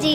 जी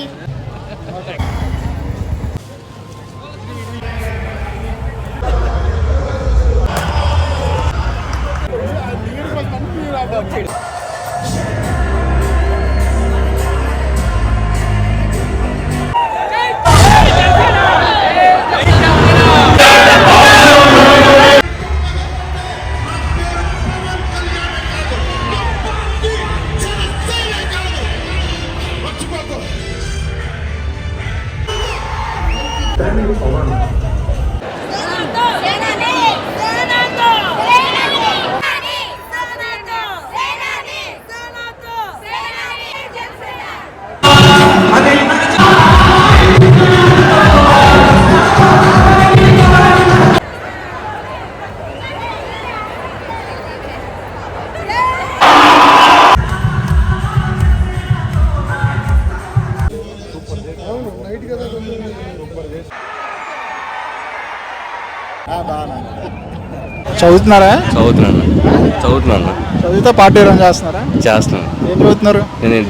చదువుతున్నారా? చదువుతున్నాను. చదివితే పార్టీ రన్ చేస్తున్నారా? చేస్తున్నాను. ఏం చదువుతున్నారు? నేను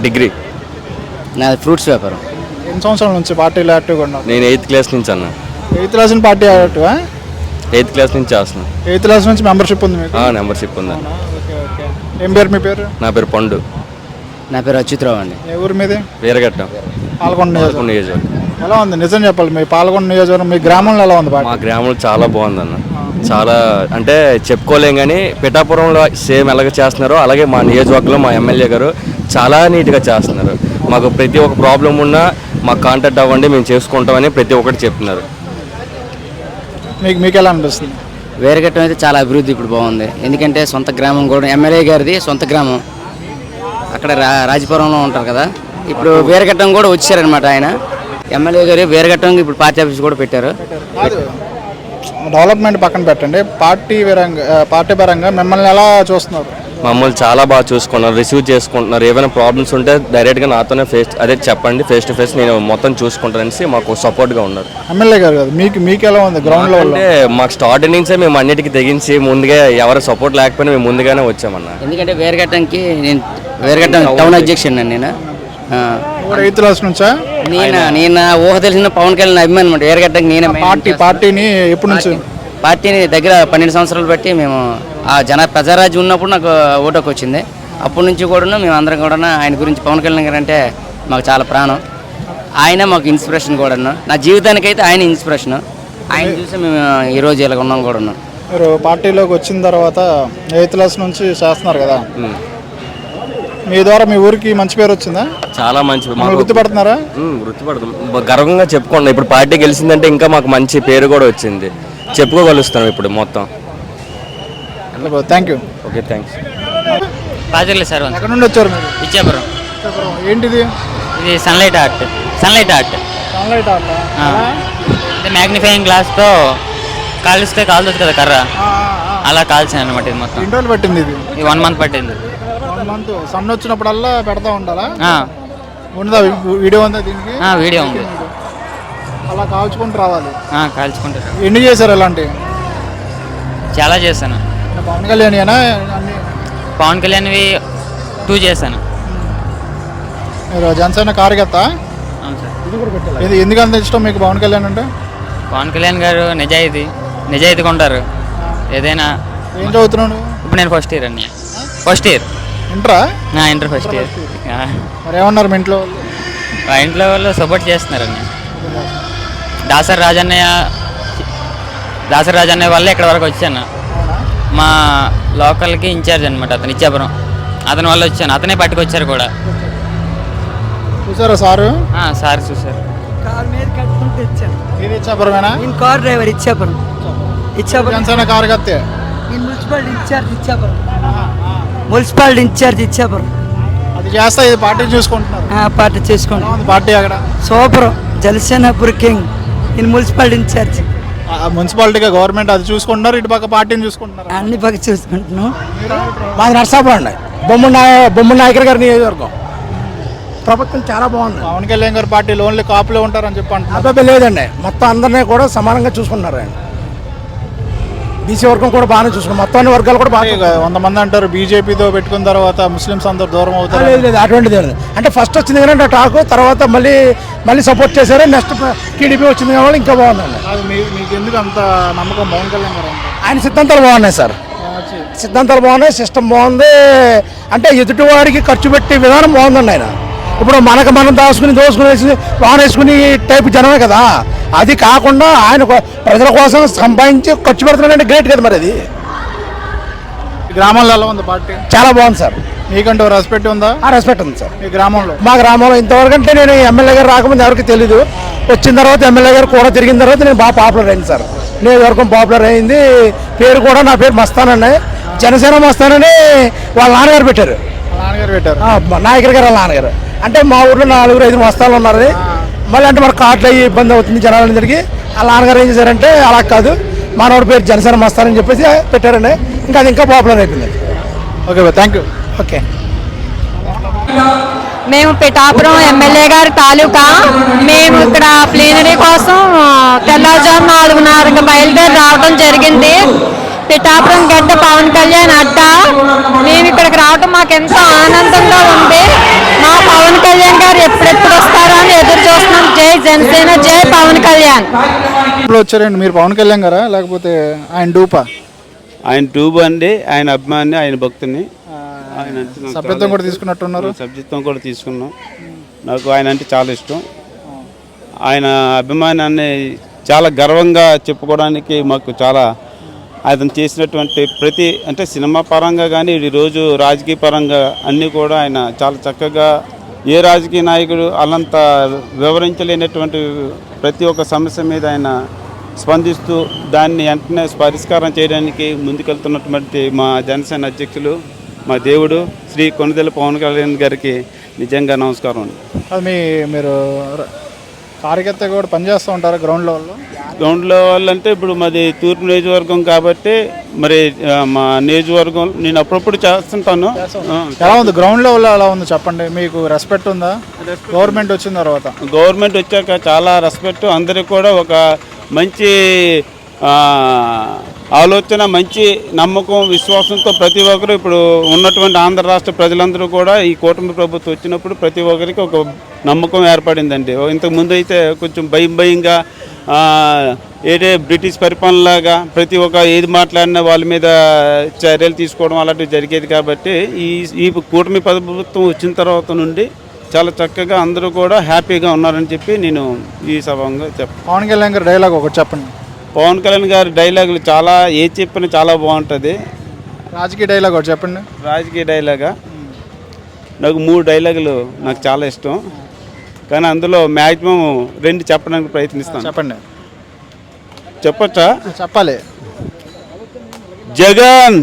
డిగ్రీ. నాది ఫ్రూట్స్ వ్యాపారం. ఎన్ని సంవత్సరాల నుంచి పార్టీలో యాక్టివ్గా ఉన్నారు? నేను 8th క్లాస్ నుంచి అన్న. 8th క్లాస్ నుంచి పార్టీ యాక్టివా? 8th క్లాస్ నుంచి చేస్తున్నాను. 8th క్లాస్ నుంచి మెంబర్షిప్ ఉంది మీకు? మెంబర్షిప్ ఉందా? ఏం పేరు మీ పేరు? నా పేరు పండు. నా పేరు అచ్యుతరావు అండి. ఏ ఊరు మీది? వీరఘట్టం. పాల్గొండ నియోజకవర్గం. ఎలా ఉంది నిజం చెప్పాలి, మీ పాల్గొండ నియోజకవర్గం మీ గ్రామంలో ఎలా ఉంది? మా గ్రామంలో చాలా బాగుందన్న. చాలా అంటే చెప్పుకోలేం కానీ పిఠాపురంలో సేమ్ ఎలాగ చేస్తున్నారో అలాగే మా నియోజకవర్గంలో మా ఎమ్మెల్యే గారు చాలా నీట్గా చేస్తున్నారు. మాకు ప్రతి ఒక్క ప్రాబ్లం ఉన్నా మాకు కాంటాక్ట్ అవ్వండి, మేము చేసుకుంటామని ప్రతి ఒక్కటి చెప్తున్నారు. మీకు ఎలా అనిపిస్తుంది? వీరఘట్టం అయితే చాలా అభివృద్ధి ఇప్పుడు బాగుంది. ఎందుకంటే సొంత గ్రామం కూడా ఎమ్మెల్యే గారిది సొంత గ్రామం. అక్కడ రాజపురంలో ఉంటారు కదా, ఇప్పుడు వీరఘట్టం కూడా వచ్చారనమాట. ఆయన ఎమ్మెల్యే గారు వీరఘట్టం ఇప్పుడు పార్టీ ఆఫీస్ కూడా పెట్టారు. డెవలప్మెంట్ పక్కన పెట్టండి, పార్టీ పరంగా మిమ్మల్ని ఎలా చూస్తున్నారు? మమ్మల్ని చాలా బాగా చూసుకున్నారు, రిసీవ్ చేసుకుంటున్నారు. ఏమైనా ప్రాబ్లమ్స్ ఉంటే డైరెక్ట్గా నాతోనే చెప్పండి, ఫేస్ టు ఫేస్ నేను మొత్తం చూసుకుంటానని మాకు సపోర్ట్గా ఉన్నారు. ఎమ్మెల్యే గారు కదా, మీకు ఎలా ఉంది గ్రౌండ్లో? అంటే మాకు స్టార్టింగ్ నుంచే మేము అన్నిటికీ తెగించి ముందుగా ఎవరు సపోర్ట్ లేకపోయినా మేము ముందుగానే వచ్చామన్నా. ఎందుకంటే వీరఘట్టం టౌన్ అధ్యక్షుడు నేను. 8th క్లాస్ నుంచా? నేను ఊహ తెలిసిన పవన్ కళ్యాణ్ అభిమానం అనమాట. వీరఘట్టంకి నేనే పార్టీని ఎప్పటి నుంచి? పార్టీని దగ్గర 12 సంవత్సరాలు బట్టి మేము ప్రజారాజ్యం ఉన్నప్పుడు నాకు ఓటుకు వచ్చింది. అప్పటి నుంచి కూడా మేము అందరం కూడా ఆయన గురించి, పవన్ కళ్యాణ్ గారు అంటే మాకు చాలా ప్రాణం. ఆయన మాకు ఇన్స్పిరేషన్ కూడా. నా జీవితానికైతే ఆయన ఇన్స్పిరేషన్. ఆయన చూసి మేము ఈరోజు ఇలా ఉన్నాం కూడా. మీరు పార్టీలోకి వచ్చిన తర్వాత 8th క్లాస్ నుంచి చేస్తున్నారు కదా, మీ ద్వారా మీ ఊరికి మంచి పేరు వచ్చిందా? చాలా మంచి. గుర్తుపడుతున్నారా? గుర్తుపడతాం, గర్వంగా చెప్పుకోండి. ఇప్పుడు పార్టీ గెలిచిందంటే ఇంకా మాకు మంచి పేరు కూడా వచ్చింది, చెప్పుకోగలుగుతున్నాం ఇప్పుడు మొత్తం. Thank you. Okay, thanks. Sir ఎక్కడ నుండి వచ్చారు మీరు? ఇచ్చాపురం. ఏంటిది? ఇది సన్లైట్ ఆర్ట్. ఇది మ్యాగ్నిఫైయింగ్ గ్లాస్తో కాలుస్తే కాలుతుంది కదా కర్ర, అలా కాల్చాను అనమాట. ఇది మొత్తం ఎన్ని రోజులు పట్టింది? ఇది 1 month పట్టింది. 1 month. సన్ వచ్చినప్పుడల్లా పెడతా ఉండాలా? ఉందా వీడియో? ఉందా దీనికి? వీడియో ఉంది. అలా కాల్చుకుంటూ రావాలి. కాల్చుకుంటారు. ఎన్ని చేశారు అలాంటివి? చాలా చేశాను. పవన్ కళ్యాణ్ పవన్ కళ్యాణ్వి 2 చేశాను. మీరు జనసేన కార్యకర్త? అవును సార్. ఇది ఎందుకు అంత ఇష్టం మీకు పవన్ కళ్యాణ్ అంటే? పవన్ కళ్యాణ్ గారు నిజాయితీగా ఉంటారు. ఏదైనా. ఏం చదువుతున్నాను ఇప్పుడు? నేను ఫస్ట్ ఇయర్ అండి. First year. ఇంటరా? Inter first year. మరి ఏమన్నారు మీ ఇంట్లో? మా ఇంట్లో వాళ్ళు సపోర్ట్ చేస్తున్నారండి. దాసరి రాజన్నయ్య వల్ల ఇక్కడ వరకు వచ్చాను. మా లోకల్కి ఇన్ఛార్జ్ అనమాట అతను, ఇచ్చాపురం. అతని వల్ల వచ్చాను. అతనే పట్టుకొచ్చారు కూడా. చూసారా సారు? సార్ చూసారు. కార్ మీద కట్టుకుంటూ ఇచ్చాను. ఇది ఇచ్చాపురమేనా? నేను కార్ డ్రైవర్. ఇచ్చాపురం. జనసేన కార్యకర్తే. నేను మున్సిపాలిటీ ఇన్ఛార్జ్ ఇచ్చాపురం. అది చేస్తా, ఇది పార్టీ చూసుకుంటున్నారు. పార్టీ చేసుకుంటాం. పార్టీ అక్కడ సూపర్. జనసేన కింగ్. నేను మున్సిపాలిటీ ఇన్ఛార్జ్. మున్సిపాలిటీగా గవర్నమెంట్ అది చూసుకుంటున్నారు, ఇటు పక్క పార్టీని చూసుకుంటున్నారు. అన్ని పక్క చూసుకుంటున్నాం. మాది నర్సాపురం అండి. బొమ్మడి నాయకర్ గారి నియోజకవర్గం. ప్రభుత్వం చాలా బాగుంది. పవన్ కళ్యాణ్ గారి పార్టీ ఓన్లీ కాపులో ఉంటారని చెప్పి అంటున్నారు. అబ్బాయి లేదండి, మొత్తం అందరినీ కూడా సమానంగా చూసుకుంటున్నారు ఆయన. బీసీ వర్గం కూడా బాగానే చూసుకున్నాం, మొత్తం అన్ని వర్గాలు కూడా బాగా. 100 మంది అంటారు బీజేపీతో పెట్టుకున్న తర్వాత ముస్లిమ్స్ అందరు దూరం అవుతారు. లేదు అటువంటిది లేదు. అంటే ఫస్ట్ వచ్చింది కానీ టాక్, తర్వాత మళ్ళీ సపోర్ట్ చేశారు. నెక్స్ట్ టీడీపీ వచ్చింది కాబట్టి ఇంకా బాగుందండి. మీకు ఎందుకు అంత నమ్మకం పవన్ కళ్యాణ్ గారు? ఆయన సిద్ధాంతాలు బాగున్నాయి సార్, సిద్ధాంతాలు బాగున్నాయి, సిస్టమ్ బాగుంది. అంటే ఎదుటివాడికి ఖర్చు పెట్టే విధానం బాగుందండి ఆయన. ఇప్పుడు మనం దోసుకునేసి వాహనం వేసుకుని టైప్ జనమే కదా, అది కాకుండా ఆయన ప్రజల కోసం సంపాదించి ఖర్చు పెడుతున్నాడంటే గ్రేట్ కదా. మరి అది గ్రామాల్లో ఎలా ఉంది పార్టీ? చాలా బాగుంది సార్. మీకంటూ రెస్పెక్ట్ ఉందా? రెస్పెక్ట్ ఉంది సార్. మీ గ్రామంలో? మా గ్రామంలో ఇంతవరకు అంటే నేను ఎమ్మెల్యే గారు రాకముందు ఎవరికి తెలీదు, వచ్చిన తర్వాత ఎమ్మెల్యే గారు కూడా తిరిగిన తర్వాత నేను బాగా పాపులర్ అయింది సార్. నియోజకవర్గం పాపులర్ అయింది. పేరు కూడా నా పేరు మస్తానండి, జనసేన మస్తానని వాళ్ళ నాన్నగారు పెట్టారు. నాయకులు గారు వాళ్ళ నాన్నగారు. అంటే మా ఊర్లో 4-5 మస్తాలు ఉన్నారు. మళ్ళీ అంటే మన కార్డులు అయ్యి ఇబ్బంది అవుతుంది జనాలందరికీ. వాళ్ళ నాన్నగారు ఏం చేశారంటే అలా కాదు, మనోడి పేరు జనసేన మస్తానని చెప్పేసి పెట్టారండి. ఇంకా అది ఇంకా పాపులర్ అయిపోయింది. Okay, thank you. ఓకే. మేము పిఠాపురం ఎమ్మెల్యే గారి తాలూకా. మేము ఇక్కడ ప్లీనరీ కోసం తెల్లవారుజాము 4:30కి బయలుదేరి రావడం జరిగింది. పిఠాపురం గడ్డ పవన్ కళ్యాణ్ అడ్డ. మేము ఇక్కడికి రావడం మాకు ఎంతో ఆనందంగా ఉంది. మా పవన్ కళ్యాణ్ గారు ఎప్పుడెప్పుడు వస్తారో అని ఎదురు చూస్తున్నాం. జై జనసేన, జై పవన్ కళ్యాణ్. ఇప్పుడు వచ్చారండి మీరు పవన్ కళ్యాణ్ గారా లేకపోతే ఆయన డూపా? ఆయన ట్యూబ్ అండి, ఆయన అభిమాని, ఆయన భక్తుని. ఆయన సభ్యత్వం కూడా తీసుకున్నట్టున్నారు? సభ్యత్వం కూడా తీసుకున్నాం. నాకు ఆయన అంటే చాలా ఇష్టం. ఆయన అభిమానాన్ని చాలా గర్వంగా చెప్పుకోవడానికి మాకు చాలా, ఆయన చేసినటువంటి ప్రతి అంటే సినిమా పరంగా కానీ ఈరోజు రాజకీయ పరంగా అన్నీ కూడా ఆయన చాలా చక్కగా, ఏ రాజకీయ నాయకుడు అలంత వివరించలేనటువంటి ప్రతి ఒక్క సమస్య మీద ఆయన స్పందిస్తూ దాన్ని వెంటనే పరిష్కారం చేయడానికి ముందుకెళ్తున్నటువంటి మా జనసేన అధ్యక్షులు, మా దేవుడు శ్రీ కొణిదెల పవన్ కళ్యాణ్ గారికి నిజంగా నమస్కారం అండి. అది మీరు కార్యకర్త కూడా పనిచేస్తూ ఉంటారా గ్రౌండ్ లెవెల్లో? గ్రౌండ్ లెవెల్ అంటే ఇప్పుడు మాది తూర్పు నియోజకవర్గం కాబట్టి మరి మా నియోజకవర్గం నేను అప్పుడప్పుడు చేస్తుంటాను. ఎలా ఉంది గ్రౌండ్ లెవెల్లో? ఎలా ఉంది చెప్పండి. మీకు రెస్పెక్ట్ ఉందా గవర్నమెంట్ వచ్చిన తర్వాత? గవర్నమెంట్ వచ్చాక చాలా రెస్పెక్ట్. అందరికి కూడా ఒక మంచి ఆలోచన, మంచి నమ్మకం, విశ్వాసంతో ప్రతి ఒక్కరు ఇప్పుడు ఉన్నటువంటి ఆంధ్ర రాష్ట్ర ప్రజలందరూ కూడా ఈ కూటమి ప్రభుత్వం వచ్చినప్పుడు ప్రతి ఒక్కరికి ఒక నమ్మకం ఏర్పడిందండి. ఇంతకుముందు అయితే కొంచెం భయంగా ఏదే బ్రిటిష్ పరిపాలనలాగా ప్రతి ఒక్క ఏది మాట్లాడినా వాళ్ళ మీద చర్యలు తీసుకోవడం అలాంటివి జరిగేది. కాబట్టి ఈ కూటమి ప్రభుత్వం వచ్చిన తర్వాత నుండి చాలా చక్కగా అందరూ కూడా హ్యాపీగా ఉన్నారని చెప్పి నేను ఈ సభంగా చెప్పాను. పవన్ కళ్యాణ్ గారి డైలాగ్ ఒకటి చెప్పండి. పవన్ కళ్యాణ్ గారి డైలాగులు చాలా, ఏ చెప్పినా చాలా బాగుంటుంది. రాజకీయ డైలాగ్ ఒకటి చెప్పండి. రాజకీయ డైలాగా నాకు 3 డైలాగులు నాకు చాలా ఇష్టం, కానీ అందులో మ్యాక్సిమం 2 చెప్పడానికి ప్రయత్నిస్తాను. చెప్పండి. చెప్పచ్చా? చెప్పాలి. జగన్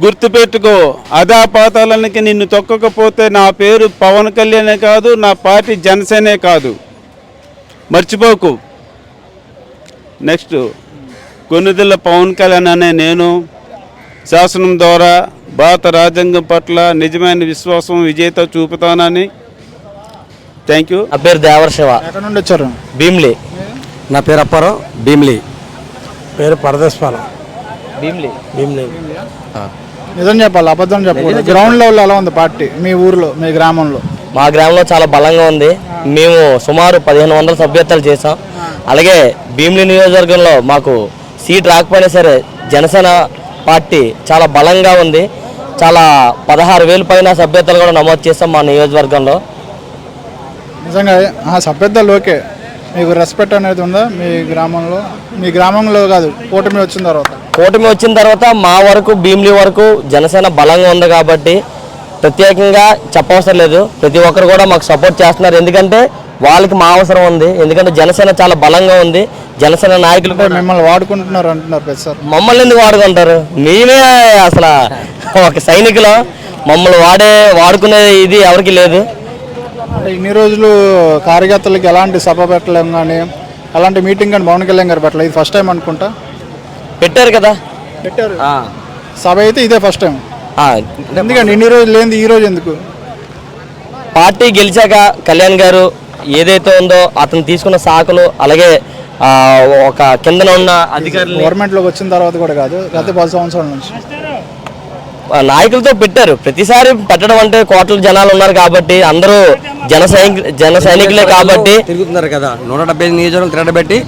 గుర్తుపెట్టుకో, అధాపాతాలనికి నిన్ను తొక్కకపోతే నా పేరు పవన్ కళ్యాణే కాదు, నా పార్టీ జనసేనే కాదు, మర్చిపోకు. నెక్స్ట్, కొణిదెల పవన్ కళ్యాణ్ అనే నేను శాసనం ద్వారా భారత రాజ్యాంగం పట్ల నిజమైన విశ్వాసం, విజేత చూపుతానని. Thank you. నా పేరు దేవరశివ, ఎక్కడ నుండి వచ్చారు? భీమ్లీ. నా పేరు అప్పారావు, భీమ్లీ. పేరు పరదేశ్పాలం, భీమ్లీ. నిజం చెప్పాలి, అబద్ధం చెప్పకూడదు. గ్రౌండ్ లెవెల్ ఎలా ఉంది పార్టీ మీ ఊర్లో, మీ గ్రామంలో? మా గ్రామంలో చాలా బలంగా ఉంది. మేము సుమారు 1500 సభ్యత్వాలు చేసాం. అలాగే భీమిలి నియోజకవర్గంలో మాకు సీట్ రాకపోయినా సరే జనసేన పార్టీ చాలా బలంగా ఉంది. చాలా 16,000 పైన సభ్యత్వాలు కూడా నమోదు చేస్తాం మా నియోజకవర్గంలో. నిజంగా సభ్యత్వాలు ఓకే. మీకు రెస్పెక్ట్ అనేది ఉందా మీ గ్రామంలో? మీ గ్రామంలో కాదు, కూటమి వచ్చిన తర్వాత? కూటమి వచ్చిన తర్వాత మా వరకు, భీమిలి వరకు జనసేన బలంగా ఉంది కాబట్టి ప్రత్యేకంగా చెప్పవసరం లేదు. ప్రతి ఒక్కరు కూడా మాకు సపోర్ట్ చేస్తున్నారు, ఎందుకంటే వాళ్ళకి మా అవసరం ఉంది. ఎందుకంటే జనసేన చాలా బలంగా ఉంది. జనసేన నాయకులు మిమ్మల్ని వాడుకుంటున్నారు అంటున్నారు సార్. మమ్మల్ని ఎందుకు వాడుకుంటారు? మేమే అసలు ఒక సైనికులు, మమ్మల్ని వాడుకునే ఇది ఎవరికి లేదు. అంటే ఇన్ని రోజులు కార్యకర్తలకి ఎలాంటి సభ పెట్టలేం కానీ, అలాంటి మీటింగ్ కానీ పవన్ కళ్యాణ్ గారు పెట్టలేదు. ఇది ఫస్ట్ టైం అనుకుంటా. పెట్టారు కదా, పెట్టారు సభ అయితే ఇదే ఫస్ట్ టైం. ఎందుకండి ఇన్ని రోజులు లేనిది ఈ రోజు ఎందుకు? పార్టీ గెలిచాక కళ్యాణ్ గారు ఏదైతే ఉందో అతను తీసుకున్న సాకులు, అలాగే ఒక కిందన ఉన్న అధికారులు గవర్నమెంట్లోకి వచ్చిన తర్వాత కూడా కాదు, గత 10 సంవత్సరాల నుంచి నాయకులతో పెట్టారు. ప్రతిసారి పెట్టడం అంటే కోట్ల జనాలు ఉన్నారు కాబట్టి అందరూ జన సైనికులే కాబట్టి తిరుగుతున్నారు కదా. 175 నియోజకవర్గం తిరగబెట్టి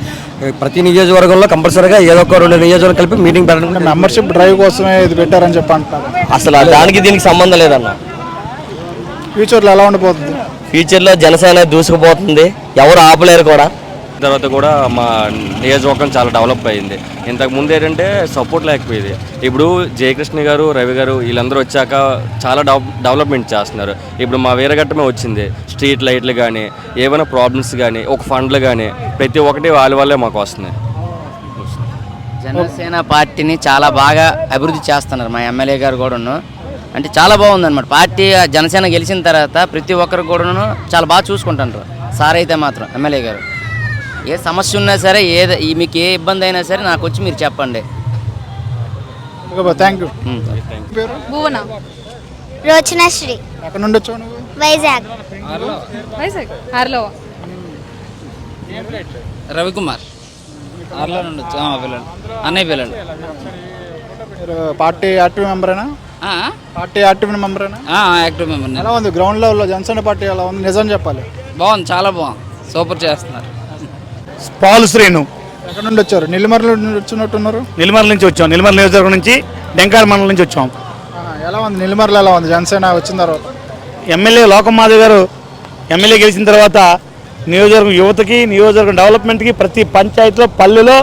ప్రతి నియోజకవర్గంలో కంపల్సరీగా ఏదో ఒక 2 నియోజకవర్గం కలిపి మీటింగ్ పెట్టడం. మెంబర్షిప్ డ్రైవ్ కోసమే ఇది పెట్టారని చెప్పి అంటున్నారు. అసలు దానికి దీనికి సంబంధం లేదన్న. ఫ్యూచర్లో ఎలా ఉండిపోతుంది? ఫ్యూచర్లో జనసేన దూసుకుపోతుంది, ఎవరు ఆపలేరు కూడా. తర్వాత కూడా మా నియోజకవర్గం చాలా డెవలప్ అయింది. ఇంతకు ముందు ఏంటంటే సపోర్ట్ లేకపోయేది. ఇప్పుడు జయకృష్ణ గారు, రవి గారు వీళ్ళందరూ వచ్చాక చాలా డెవలప్మెంట్ చేస్తున్నారు. ఇప్పుడు మా వీరఘట్టమే వచ్చింది. స్ట్రీట్ లైట్లు కానీ, ఏమైనా ప్రాబ్లమ్స్ కానీ, ఒక ఫండ్లు కానీ ప్రతి ఒక్కటి వాళ్ళే మాకు వస్తున్నాయి. జనసేన పార్టీని చాలా బాగా అభివృద్ధి చేస్తున్నారు మా ఎమ్మెల్యే గారు కూడాను. అంటే చాలా బాగుందన్నమాట. పార్టీ జనసేన గెలిచిన తర్వాత ప్రతి ఒక్కరు కూడాను చాలా బాగా చూసుకుంటారు సార్. అయితే మాత్రం ఎమ్మెల్యే గారు ఏ సమస్య ఉన్నా సరే, మీకు ఏ ఇబ్బంది అయినా సరే నాకు వచ్చి మీరు చెప్పండి. Thank you. భువన రోచనశ్రీ. ఎక్కడ నుండి వచ్చావు నువ్వు? వైజాగ్. రవికుమార్ ఆర్లో నుండి అన్నయ్య పిల్లలు. మీరు పార్టీ యాక్టివ్ మెంబరేనా? పార్టీ యాక్టివ్ మెంబరేనా? Active member. ఎలా ఉంది గ్రౌండ్ లెవెల్లో జనసేన పార్టీ ఎలా ఉంది? నిజం చెప్పాలి. బాగుంది, చాలా బాగుంది, సూపర్ చేస్తున్నారు. పాలు శ్రీను. ఎక్కడ నుండి వచ్చారు? నెల్లిమర్ల నుండి వచ్చినట్టున్నారు. నెల్లిమర్ల నుంచి వచ్చాం. నెల్లిమర్ల నియోజకవర్గం నుంచి డెంకాల మండలం నుంచి వచ్చాం. ఎలా ఉంది నెల్లిమర్ల? ఎలా ఉంది జనసేన వచ్చిన తర్వాత? ఎమ్మెల్యే లోకం మాధవ్ గారు ఎమ్మెల్యే గెలిచిన తర్వాత నియోజకవర్గం యువతకి, నియోజకవర్గం డెవలప్మెంట్కి ప్రతి పంచాయతీలో, పల్లెలో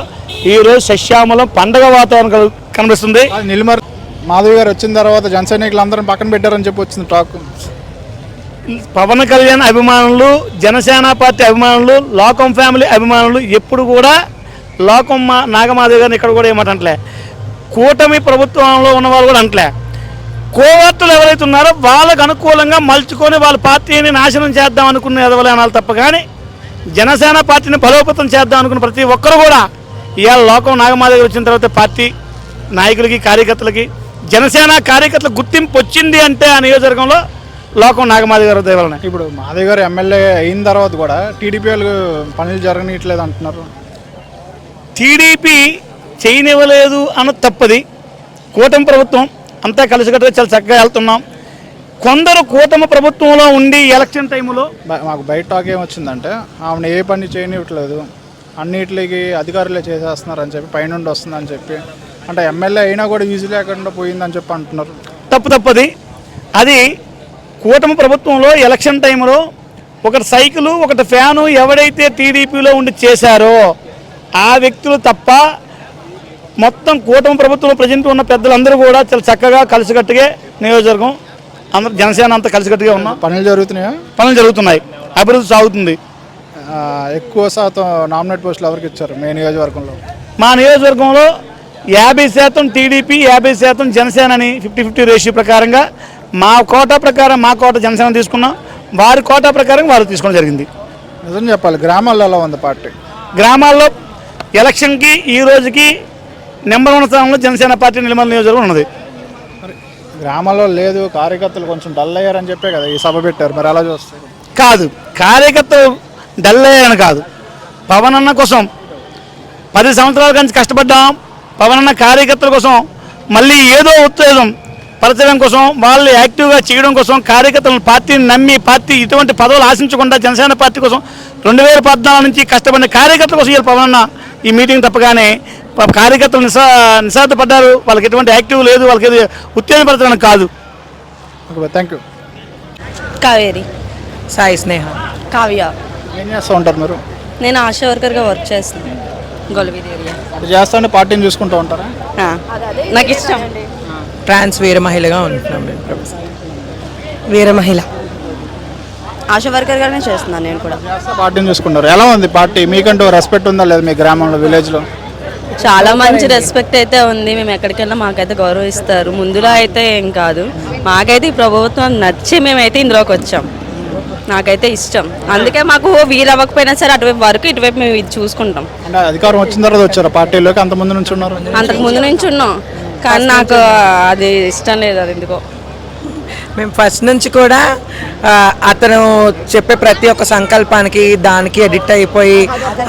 ఈరోజు సశ్యామలం పండగ వాతావరణం కనిపిస్తుంది. నెల్లిమర్ మాధవ్ గారు వచ్చిన తర్వాత జన సైనికులు అందరం పక్కన పెట్టారని చెప్పి వచ్చింది టాక్. పవన్ కళ్యాణ్ అభిమానులు, జనసేన పార్టీ అభిమానులు, లోకం ఫ్యామిలీ అభిమానులు ఎప్పుడు కూడా లోకం నాగమాధవ్ గారిని ఇక్కడ కూడా ఏమంటలే. కూటమి ప్రభుత్వంలో ఉన్న వాళ్ళు కూడా అంటలే. కోవర్టులు ఎవరైతే ఉన్నారో వాళ్ళకు అనుకూలంగా మలుచుకొని వాళ్ళ పార్టీని నాశనం చేద్దాం అనుకున్న ఎదవలే అనాలి తప్ప, కానీ జనసేన పార్టీని బలోపేతం చేద్దాం అనుకున్న ప్రతి ఒక్కరు కూడా ఇవాళ లోకం నాగమాధవ్ గారు వచ్చిన తర్వాత పార్టీ నాయకులకి, కార్యకర్తలకి, జనసేన కార్యకర్తలకు గుర్తింపు వచ్చింది అంటే ఆ నియోజకవర్గంలో లోకం నాగమాధవ్ గారు దేవాలనే. ఇప్పుడు మాధవ్ గారు ఎమ్మెల్యే అయిన తర్వాత కూడా టీడీపీ వాళ్ళు పనులు జరగనట్లేదు అంటున్నారు. టీడీపీ చేయనివ్వలేదు అన్నది తప్పది. కూటమి ప్రభుత్వం అంతా కలిసికట్టుగా చాలా చక్కగా వెళ్తున్నాం. కొందరు కూటమి ప్రభుత్వంలో ఉండి ఎలక్షన్ టైంలో మాకు బయట టాక్ ఏమొచ్చిందంటే ఆమెను ఏ పని చేయనివ్వట్లేదు, అన్నిటికి అధికారులే చేసేస్తున్నారు అని చెప్పి, పైనుండి వస్తుందని చెప్పి, అంటే ఎమ్మెల్యే అయినా కూడా యూజ్ లేకుండా పోయిందని చెప్పి అంటున్నారు. తప్పది. అది కూటమి ప్రభుత్వంలో ఎలక్షన్ టైంలో ఒకటి సైకిలు, ఒకటి ఫ్యాను ఎవడైతే టీడీపీలో ఉండి చేశారో ఆ వ్యక్తులు తప్ప మొత్తం కూటమి ప్రభుత్వంలో ప్రజెంట్ ఉన్న పెద్దలందరూ కూడా చాలా చక్కగా కలిసికట్టుగా నియోజకవర్గం అందరూ జనసేన అంతా కలిసికట్టుగా ఉన్నాం. పనులు జరుగుతున్నాయా? పనులు జరుగుతున్నాయి, అభివృద్ధి సాగుతుంది. ఎక్కువ శాతం నామినేట్ పోస్టులు ఎవరికి ఇచ్చారు మీ నియోజకవర్గంలో? మా నియోజకవర్గంలో 50% టీడీపీ, 50% జనసేన అని 50-50 రేషియో ప్రకారంగా మా కోటా ప్రకారం మా కోట జనసేన తీసుకున్నాం, వారి కోటా ప్రకారం వారు తీసుకోవడం జరిగింది. నిజం చెప్పాలి, గ్రామాల్లో ఎలా ఉంది పార్టీ? గ్రామాల్లో ఎలక్షన్కి ఈ రోజుకి నెంబర్ 1 స్థానంలో జనసేన పార్టీ నెల్లిమర్ల నియోజకవర్గం ఉన్నది. గ్రామాల్లో లేదు, కార్యకర్తలు కొంచెం డల్ అయ్యారని చెప్పే కదా ఈ సభ పెట్టారు. మరి అలా చూస్తారు? కాదు, కార్యకర్తలు డల్ అయ్యారని కాదు. పవన్ అన్న కోసం 10 సంవత్సరాల నుంచి కష్టపడ్డాం. పవన్ అన్న కార్యకర్తల కోసం మళ్ళీ ఏదో ఉత్తేజం పరచడం కోసం, వాళ్ళు యాక్టివ్గా చేయడం కోసం, కార్యకర్తలను పార్టీని నమ్మి పార్టీ ఇటువంటి పదవులు ఆశించకుండా జనసేన పార్టీ కోసం 2014 నుంచి కష్టపడిన కార్యకర్తల కోసం ఇవాళ పవన్ అన్న ఈ మీటింగ్ తప్పగానే కార్యకర్తలు నిస్సార్థపడ్డారు. వాళ్ళకి ఎటువంటి యాక్టివ్ లేదు, వాళ్ళకి ఉత్తేజపరచడానికి కాదు. Thank you. కావేరి. సాయి స్నేహ. కావ్య. ఏం చేస్తూ ఉంటారు మీరు? నేను ఆశా వర్కర్గా వర్క్ చేస్తున్నాను గొల్లవీధి ఏరియా. అది చేస్తానే పార్టీని చూసుకుంటూ ఉంటారా? నాకు ఇష్టం. ట్రాన్స్ వీర మహిళగా ఉంటున్నాం మేము. వీర మహిళ ఆశా వర్కర్గానే చేస్తున్నాను నేను కూడా. పార్టీని చూసుకుంటారు. ఎలా ఉంది పార్టీ? మీకంటూ రెస్పెక్ట్ ఉందా లేదా మీ గ్రామంలో, విలేజ్లో? చాలా మంచి రెస్పెక్ట్ అయితే ఉంది. మేము ఎక్కడికి వెళ్ళినా మాకైతే గౌరవిస్తారు. ముందులో అయితే ఏం కాదు. మాకైతే ఈ ప్రభుత్వం నచ్చి మేమైతే ఇందులోకి వచ్చాం. నాకైతే ఇష్టం. అందుకే మాకు వీలు అవ్వకపోయినా సరే అటువైపు వరకు ఇటువైపు మేము ఇది చూసుకుంటాం. అంటే అధికారం వచ్చిన తర్వాత వచ్చారు పార్టీలోకి? అంతకుముందు నుంచి ఉన్నారు? అంతకు ముందు నుంచి ఉన్నాం, కానీ నాకు అది ఇష్టం లేదు. అది ఎందుకో మేము ఫస్ట్ నుంచి కూడా అతను చెప్పే ప్రతి ఒక్క సంకల్పానికి దానికి ఎడిట్ అయిపోయి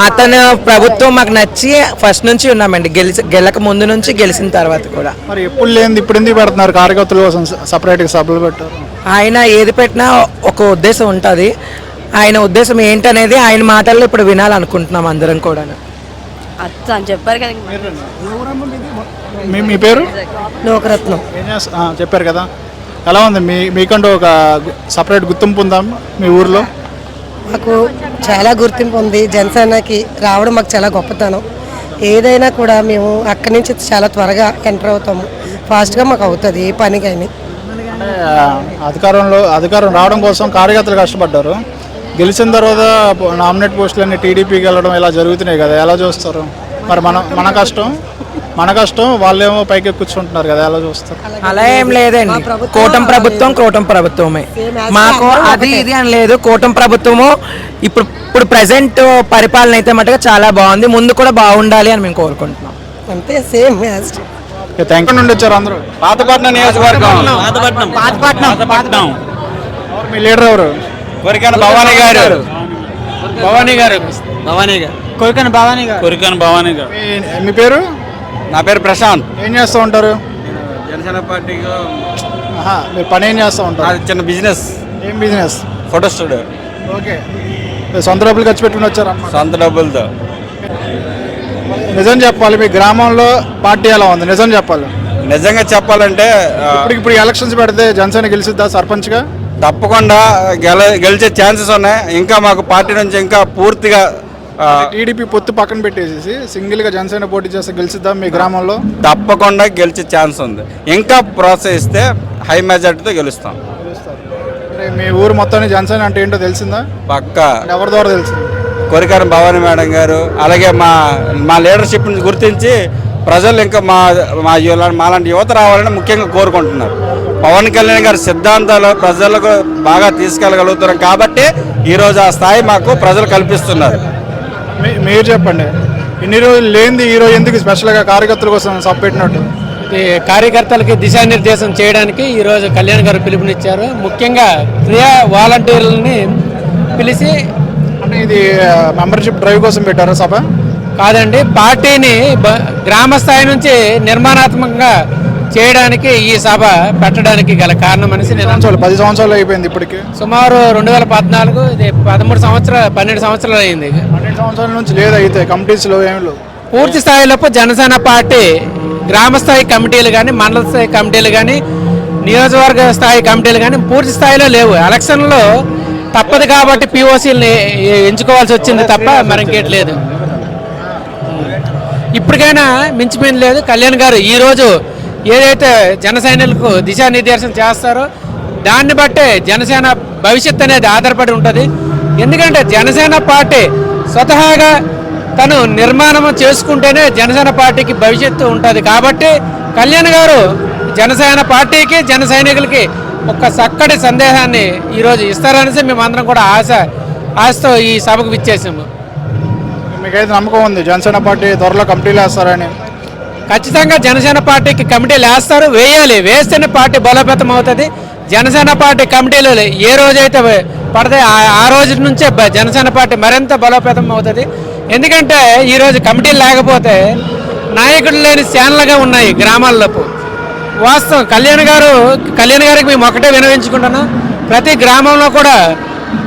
అతను ప్రభుత్వం మాకు నచ్చి ఫస్ట్ నుంచి ఉన్నామండి. గెలక ముందు నుంచి గెలిచిన తర్వాత కూడా. మరి ఎప్పుడు లేనిది ఇప్పుడు ఎందుకు పెడుతున్నారు కార్యకర్తల కోసం సపరేట్గా సభలు పెట్టారు? ఆయన ఏది పెట్టినా ఒక ఉద్దేశం ఉంటుంది. ఆయన ఉద్దేశం ఏంటనేది ఆయన మాటల్లో ఇప్పుడు వినాలనుకుంటున్నాం అందరం కూడా. చెప్పారు కదా. మీ పేరు? లోకరత్నం. చెప్పారు కదా, ఎలా ఉంది మీకంటూ ఒక సపరేట్ గుర్తింపు ఉందా మీ ఊర్లో? మాకు చాలా గుర్తింపు ఉంది. జనసేనకి రావడం మాకు చాలా గొప్పతనం. ఏదైనా కూడా మేము అక్కడి నుంచి చాలా త్వరగా ఎంటర్ అవుతాము. ఫాస్ట్గా మాకు అవుతుంది ఏ పనికైనా. అధికారం రావడం కోసం కార్యకర్తలు కష్టపడ్డారు. గెలిచిన తర్వాత నామినేట్ పోస్టులన్నీ టీడీపీకి వెళ్ళడం ఇలా జరుగుతున్నాయి కదా, ఎలా చూస్తారు? మరి మన కష్టం వాళ్ళేమో పైకి కూర్చుంటున్నారు కదా, ఎలా చూస్తారు? అలా ఏం లేదండి. కూటమి ప్రభుత్వమే మాకు అది ఇది అని లేదు. కూటమి ప్రభుత్వము ఇప్పుడు ప్రజెంట్ పరిపాలన అయితే మటుగా చాలా బాగుంది. ముందు కూడా బాగుండాలి అని మేము కోరుకుంటున్నాం. అంతే, సేమ్. Thank you. నుండి వచ్చారు అందరూ? పాతపట్నం నియోజకవర్గం. మీ లీడర్ ఎవరు? కొరికాన భవానీ గారు. మీ పేరు? నా పేరు ప్రశాంత్. ఏం చేస్తూ ఉంటారు? జనసేన పార్టీకి మీరు పని ఏం చేస్తూ ఉంటారు? చిన్న బిజినెస్. ఏం బిజినెస్? Photo studio. ఓకే. సొంత డబ్బులు ఖర్చు పెట్టుకుని వచ్చారా? సొంత డబ్బులతో. నిజం చెప్పాలి, మీ గ్రామంలో పార్టీ ఎలా ఉంది? నిజం చెప్పాలి. నిజంగా చెప్పాలంటే ఇప్పుడు ఎలక్షన్స్ పెడితే జనసేన గెలిచిద్దా సర్పంచ్గా? తప్పకుండా గెలిచే ఛాన్సెస్ ఉన్నాయి. ఇంకా మాకు పార్టీ నుంచి ఇంకా పూర్తిగా టీడీపీ పొత్తు పక్కన పెట్టేసి సింగిల్గా జనసేన పోటీ చేస్తే గెలిచిద్దా మీ గ్రామంలో? తప్పకుండా గెలిచే ఛాన్స్ ఉంది. ఇంకా ప్రోత్సహిస్తే హై మెజార్టీతో గెలుస్తాం. మీ ఊరు మొత్తాన్ని జనసేన అంటే ఏంటో తెలిసిందా? పక్కా. ఎవరి ద్వారా తెలిసింది? కొరికాన భవానీ మేడం గారు, అలాగే మా లీడర్షిప్ని గుర్తించి ప్రజలు ఇంకా మాలాంటి యువత రావాలని ముఖ్యంగా కోరుకుంటున్నారు. పవన్ కళ్యాణ్ గారి సిద్ధాంతాలు ప్రజలకు బాగా తీసుకెళ్ళగలుగుతున్నాం కాబట్టి ఈరోజు ఆ స్థాయి మాకు ప్రజలు కల్పిస్తున్నారు. మీరు చెప్పండి, ఇన్ని రోజులు లేనిది ఈరోజు ఎందుకు స్పెషల్గా కార్యకర్తల కోసం సభ పెట్టినట్టు? కార్యకర్తలకి దిశానిర్దేశం చేయడానికి ఈరోజు కళ్యాణ్ గారు పిలుపునిచ్చారు. ముఖ్యంగా క్రియా వాలంటీర్లని పిలిచి, అంటే ఇది మెంబర్షిప్ డ్రైవ్ కోసం పెట్టారా సభ? కాదండి, పార్టీని గ్రామ స్థాయి నుంచి నిర్మాణాత్మకంగా చేయడానికి ఈ సభ పెట్టడానికి గల కారణం అనేసి 10 సంవత్సరాలు అయిపోయింది ఇప్పటికి. సుమారు 2014, ఇది 12 సంవత్సరాలు అయింది. 12 సంవత్సరాల నుంచి లేదు అయితే కమిటీస్లో ఏమి లేవు. పూర్తి స్థాయిలో జనసేన పార్టీ గ్రామ స్థాయి కమిటీలు కానీ, మండల స్థాయి కమిటీలు కానీ, నియోజకవర్గ స్థాయి కమిటీలు కానీ పూర్తి స్థాయిలో లేవు. ఎలక్షన్లో తప్పదు కాబట్టి పిఓసీలని ఎంచుకోవాల్సి వచ్చింది తప్ప మరి ఇంకేట్లేదు. ఇప్పటికైనా మించిపోయింది లేదు. కళ్యాణ్ గారు ఈరోజు ఏదైతే జన సైనికులకు దిశానిర్దేశం చేస్తారో దాన్ని బట్టే జనసేన భవిష్యత్ అనేది ఆధారపడి ఉంటుంది. ఎందుకంటే జనసేన పార్టీ స్వతహాగా తను నిర్మాణం చేసుకుంటేనే జనసేన పార్టీకి భవిష్యత్తు ఉంటుంది. కాబట్టి కళ్యాణ్ గారు జనసేన పార్టీకి, జన సైనికులకి ఒక చక్కటి సందేశాన్ని ఈరోజు ఇస్తారనేసి మేమందరం కూడా ఆశతో ఈ సభకు విచ్చేసాము. మీకైతే నమ్మకం ఉంది జనసేన పార్టీ త్వరలో కమిటీలు వేస్తారని? ఖచ్చితంగా జనసేన పార్టీకి కమిటీలు వేయాలి. వేస్తేనే పార్టీ బలోపేతం అవుతుంది. జనసేన పార్టీ కమిటీలు ఏ రోజైతే పడితే ఆ రోజు నుంచే జనసేన పార్టీ మరింత బలోపేతం అవుతుంది. ఎందుకంటే ఈరోజు కమిటీలు లేకపోతే నాయకుడు లేని ఛానల్గా ఉన్నాయి గ్రామాల్లోపు. వాస్తవం కళ్యాణ్ గారికి మేము ఒకటే వినవించుకుంటున్నాం, ప్రతి గ్రామంలో కూడా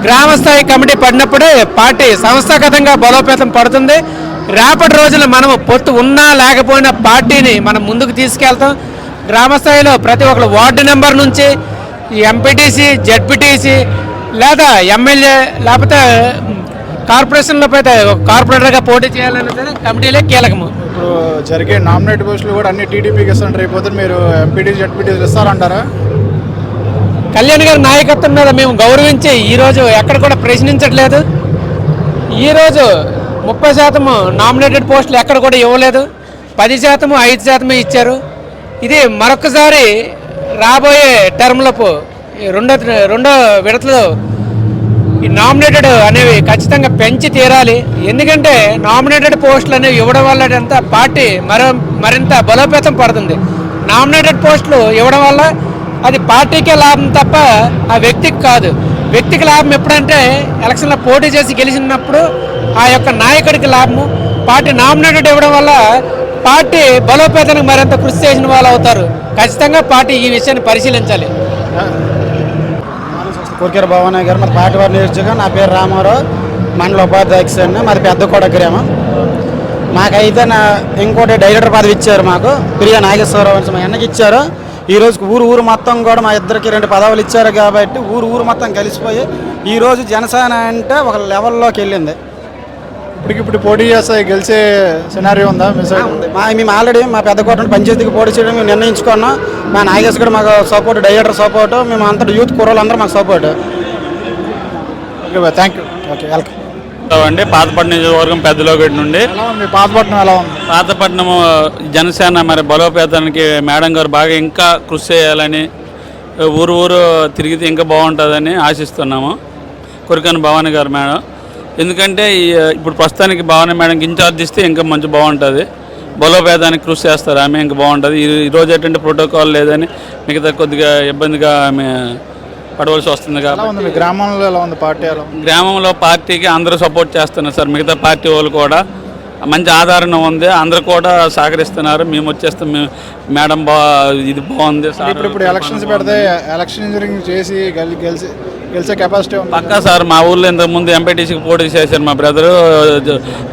గ్రామ స్థాయి కమిటీ పడినప్పుడే పార్టీ సంస్థాగతంగా బలోపేతం పడుతుంది. రేపటి రోజున మనము పొత్తు ఉన్నా లేకపోయినా పార్టీని మనం ముందుకు తీసుకెళ్తాం. గ్రామ స్థాయిలో ప్రతి ఒక్కరు వార్డు నెంబర్ నుంచి ఎంపీటీసీ, జెడ్పీటీసీ లేదా ఎమ్మెల్యే లేకపోతే కార్పొరేషన్లో అయితే కార్పొరేటర్గా పోటీ చేయాలనే సరే కమిటీలే కీలకము. ఇప్పుడు జరిగే నామినేట్ పోస్టులు కూడా అన్ని టీడీపీకి ఇస్తారంటారు. అయిపోతే మీరు ఎంపీటీ, జెడ్పీటీసీ ఇస్తారంటారా? కళ్యాణ్ గారి నాయకత్వం మీద మేము గౌరవించి ఈరోజు ఎక్కడ కూడా ప్రశ్నించట్లేదు. ఈరోజు 30% నామినేటెడ్ పోస్టులు ఎక్కడ కూడా ఇవ్వలేదు. 10%, 5% ఇచ్చారు. ఇది మరొకసారి రాబోయే టర్మ్లకు రెండో విడతలో ఈ నామినేటెడ్ అనేవి ఖచ్చితంగా పెంచి తీరాలి. ఎందుకంటే నామినేటెడ్ పోస్టులు అనేవి ఇవ్వడం వల్ల అంతా పార్టీ మరింత బలోపేతం పడుతుంది. నామినేటెడ్ పోస్టులు ఇవ్వడం వల్ల అది పార్టీకే లాభం తప్ప ఆ వ్యక్తికి కాదు. వ్యక్తికి లాభం ఎప్పుడంటే ఎలక్షన్లో పోటీ చేసి గెలిచినప్పుడు ఆ యొక్క నాయకుడికి లాభము. పార్టీ నామినేటెడ్ ఇవ్వడం వల్ల పార్టీ బలోపేతానికి మరింత కృషి చేసిన వాళ్ళు అవుతారు. ఖచ్చితంగా పార్టీ ఈ విషయాన్ని పరిశీలించాలి. కోరికేర భవనయ్య గారు, మరి పార్టీ వారి నియోజకవర్గం. నా పేరు రామారావు, మండల ఉపాధ్యక్షుడిని. మాది పెద్దకోట గ్రామం. మాకైతే ఇంకోటి డైరెక్టర్ పదవి ఇచ్చారు. మాకు ప్రియ నాగేశ్వరరావు మా అన్నకి ఇచ్చారు. ఈరోజు ఊరు మొత్తం కూడా మా ఇద్దరికి 2 పదవులు ఇచ్చారు కాబట్టి ఊరు మొత్తం కలిసిపోయి ఈరోజు జనసేన అంటే ఒక లెవెల్లోకి వెళ్ళింది. ఇప్పుడు పోటీ చేస్తే గెలిచే సినారియో ఉందా? మేము ఆల్రెడీ మా పెద్దకోట పంచాయతీకి పోటీ చేయడం మేము నిర్ణయించుకున్నాం. మా నాగేశ్వర కూడా మాకు సపోర్ట్, డైరెక్టర్ సపోర్ట్, మేము అంతా యూత్ కుర్రోళ్ళు అందరూ మాకు support. Okay, thank you. Okay, welcome అండి. పాతపట్నం నియోజకవర్గం పెద్దలోగేటి నుండి. పాతపట్నం ఎలా ఉంది? పాతపట్నం జనసేన మరి బలోపేతానికి మేడం గారు బాగా ఇంకా కృషి చేయాలని, ఊరు తిరిగితే ఇంకా బాగుంటుందని ఆశిస్తున్నాము. కొరికని భవానీ గారు మేడం, ఎందుకంటే ఇప్పుడు ప్రస్తుతానికి భవానీ మేడంకి ఇన్ఛార్జ్ ఇస్తే ఇంకా మంచి బాగుంటుంది. బలోపేతానికి కృషి చేస్తారు ఆమె, ఇంకా బాగుంటుంది. ఈరోజు ఏంటంటే ప్రోటోకాల్ లేదని మిగతా కొద్దిగా ఇబ్బందిగా ఆమె పడవలసి వస్తుంది. కాబట్టి గ్రామంలో ఎలా ఉంది పార్టీ? గ్రామంలో పార్టీకి అందరూ సపోర్ట్ చేస్తున్నారు సార్. మిగతా పార్టీ వాళ్ళు కూడా మంచి ఆదరణ ఉంది, అందరూ కూడా సహకరిస్తున్నారు. మేము వచ్చేస్తాం, మేడం ఇది బాగుంది సార్. ఇప్పుడు ఎలక్షన్స్ పెడితే ఎలక్షన్ ఇంజనీరింగ్ చేసి గెలిచే కెపాసిటీ ఉంది పక్కా సార్. మా ఊళ్ళో ఇంతకుముందు ఎంపీటీసీకి పోటీ చేశారు మా బ్రదరు,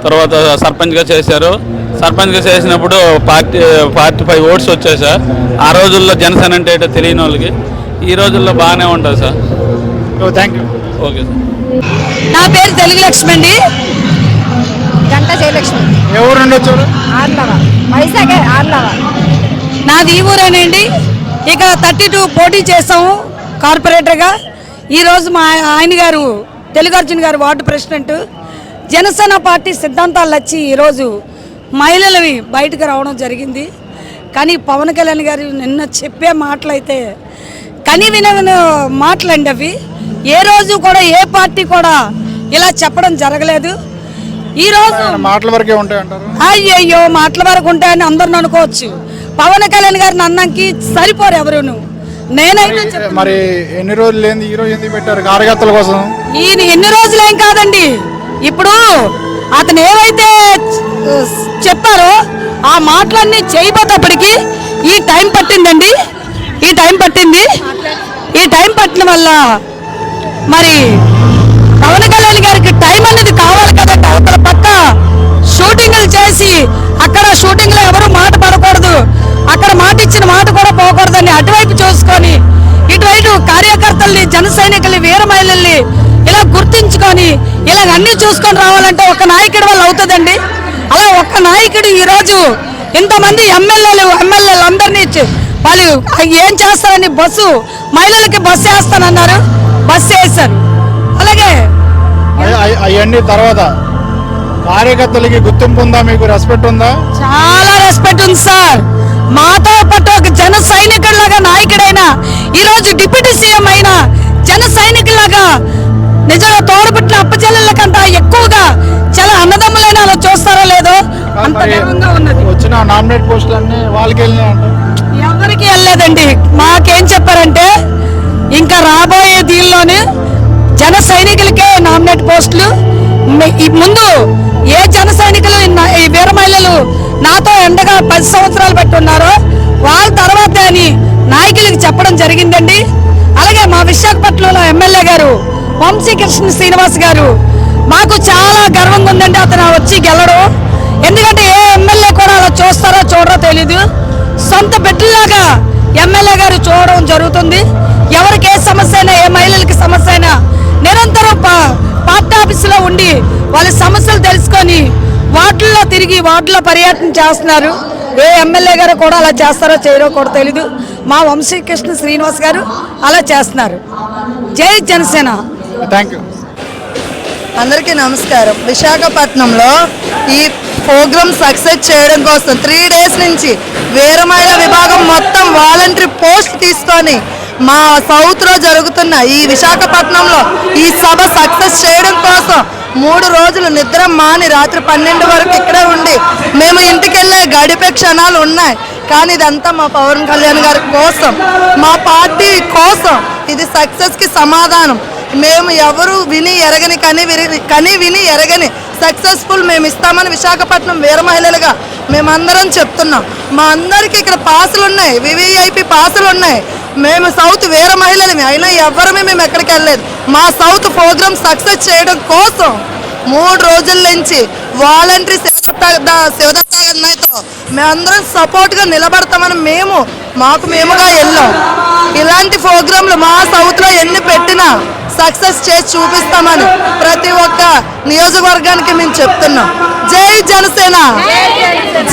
తర్వాత సర్పంచ్గా చేశారు. సర్పంచ్గా చేసినప్పుడు 45 ఓట్స్ వచ్చాయి సార్. ఆ రోజుల్లో జనసేన అంటే ఏంటో తెలియని వాళ్ళకి. ఈ రోజుల్లో బాగానే ఉంటుంది sir. Thank you. Okay sir. నా పేరు తెలుగు లక్ష్మి అండి. గంట జయలక్ష్మి. ఎవరు నుండి వచ్చారు? వైజాగ్ ఆర్లవ. నాది ఈ ఊరేనండి. ఇక 32 పోటీ చేసాము కార్పొరేటర్గా. ఈరోజు మా ఆయన గారు తెలుగార్జున గారు వార్డు ప్రెసిడెంట్. జనసేన పార్టీ సిద్ధాంతాలు వచ్చి ఈరోజు మహిళలవి బయటకు రావడం జరిగింది. కానీ పవన్ కళ్యాణ్ గారు నిన్న చెప్పే మాటలైతే కని వినవిన మాటలండి అవి. ఏ రోజు కూడా ఏ పార్టీ కూడా ఇలా చెప్పడం జరగలేదు. ఈ రోజు మాటల వరకే ఉంటాయి అంటారు. అయ్యయ్యో, మాటల వరకు ఉంటాయని అందరిని అనుకోవచ్చు. పవన్ కళ్యాణ్ గారిని అన్నంకి సరిపోరు ఎవరును. నేనైతే మరి ఎన్ని రోజులు లేని ఈ రోజు ఎందుకు పెట్టారు? కార్యకర్తల కోసం. ఈయన ఎన్ని రోజులు ఏం కాదండి. ఇప్పుడు అతను ఏవైతే చెప్పారో ఆ మాటలన్నీ చేయబోతప్పటికి ఈ టైం పట్టిందండి. ఈ టైం పట్టిన వల్ల మరి పవన్ కళ్యాణ్ గారికి టైం అనేది కావాలి కదండి. అవతల పక్క షూటింగ్లు చేసి అక్కడ షూటింగ్లో ఎవరు మాట పడకూడదు, అక్కడ మాట ఇచ్చిన మాట కూడా పోకూడదని అటువైపు చూసుకొని ఇటువైపు కార్యకర్తల్ని, జన సైనికుల్ని, వీర మహిళల్ని ఇలా గుర్తించుకొని ఇలా అన్ని చూసుకొని రావాలంటే ఒక నాయకుడి వల్ల అవుతుందండి. అలా ఒక్క నాయకుడు ఈరోజు ఇంతమంది ఎమ్మెల్యేలు అందరినీ వాళ్ళు ఏం చేస్తారని బస్సు మహిళలకి బస్సు వేస్తానన్నారు, బస్సు వేశారు. అలాగే అవన్నీ తర్వాత కార్యకర్తలకి గుర్తింపు ఉందా? మీకు రెస్పెక్ట్ ఉందా? చాలా రెస్పెక్ట్ ఉంది సార్. మాతో పాటు ఒక జన సైనికుల్లాగా నాయకుడైనా, ఈరోజు డిప్యూటీ సీఎం అయినా జన సైనికుల్లాగా నిజంగా తోడుపుట్టిన అప్పచెల్లెళ్ళకంతా ఎక్కువగా చాలా అన్నదమ్ములైన అలా చూస్తారో లేదో అంత గర్వంగా ఉన్నది. వచ్చిన నామినేట్ పోస్టులన్నీ వాళ్ళకి వెళ్ళినాయంట. ఎవరికి వెళ్ళలేదండి. మాకేం చెప్పారంటే ఇంకా రాబోయే దీనిలోనే జన సైనికులకే నామినేట్ పోస్టులు. ముందు ఏ జన సైనికులు ఈ వీర మహిళలు నాతో ఎండగా 10 సంవత్సరాలు బట్టి ఉన్నారో వాళ్ళ తర్వాత అని నాయకులకి చెప్పడం జరిగిందండి. అలాగే మా విశాఖపట్నంలో ఎమ్మెల్యే గారు వంశీకృష్ణ శ్రీనివాస్ గారు మాకు చాలా గర్వంగా ఉందండి. అతను వచ్చి గెలడం, ఎందుకంటే ఏ ఎమ్మెల్యే కూడా అలా చూస్తారో చూడరో తెలీదు. సొంత బిడ్డలాగా ఎమ్మెల్యే గారు చూడడం జరుగుతుంది. ఎవరికి ఏ సమస్య అయినా, ఏ మహిళలకి సమస్య అయినా నిరంతరం పార్టీ ఆఫీసులో ఉండి వాళ్ళ సమస్యలు తెలుసుకొని వార్డుల్లో తిరిగి వార్డులో పర్యటన చేస్తున్నారు. ఏ ఎమ్మెల్యే గారు కూడా అలా చేస్తారో చేయరో కూడా తెలీదు. మా వంశీకృష్ణ శ్రీనివాస్ గారు అలా చేస్తున్నారు. జై జనసేన. Thank you. అందరికీ నమస్కారం. విశాఖపట్నంలో ఈ ప్రోగ్రామ్ సక్సెస్ చేయడం కోసం 3 డేస్ నుంచి వీర మహిళా విభాగం మొత్తం వాలంటరీ పోస్ట్ తీసుకొని మా సౌత్లో జరుగుతున్న ఈ విశాఖపట్నంలో ఈ సభ సక్సెస్ చేయడం కోసం 3 రోజులు నిద్ర మాని రాత్రి 12 వరకు ఇక్కడే ఉండి మేము ఇంటికి వెళ్ళే గడిపే క్షణాలు ఉన్నాయి. కానీ ఇదంతా మా పవన్ కళ్యాణ్ గారి కోసం, మా పార్టీ కోసం. ఇది సక్సెస్కి సమాధానం. మేము ఎవరు విని ఎరగని కని విని ఎరగని సక్సెస్ఫుల్ మేము ఇస్తామని విశాఖపట్నం వీర మహిళలుగా మేమందరం చెప్తున్నాం. మా అందరికీ ఇక్కడ పాసులు ఉన్నాయి, వివిఐపి పాసులు ఉన్నాయి. మేము సౌత్ వీర మహిళలమే, అయినా ఎవరమే మేము ఎక్కడికి వెళ్ళలేదు. మా సౌత్ ప్రోగ్రామ్ సక్సెస్ చేయడం కోసం 3 రోజుల నుంచి వాలంటరీ శివదత్త అన్నయ్యతో మేమందరం సపోర్ట్గా నిలబడతామని మేముగా వెళ్ళాం. ఇలాంటి ప్రోగ్రాంలు మా సౌత్లో ఎన్ని పెట్టినా సక్సెస్ చేసి చూపిస్తామని ప్రతి ఒక్క నియోజకవర్గానికి మేము చెప్తున్నాం. జై జనసేన,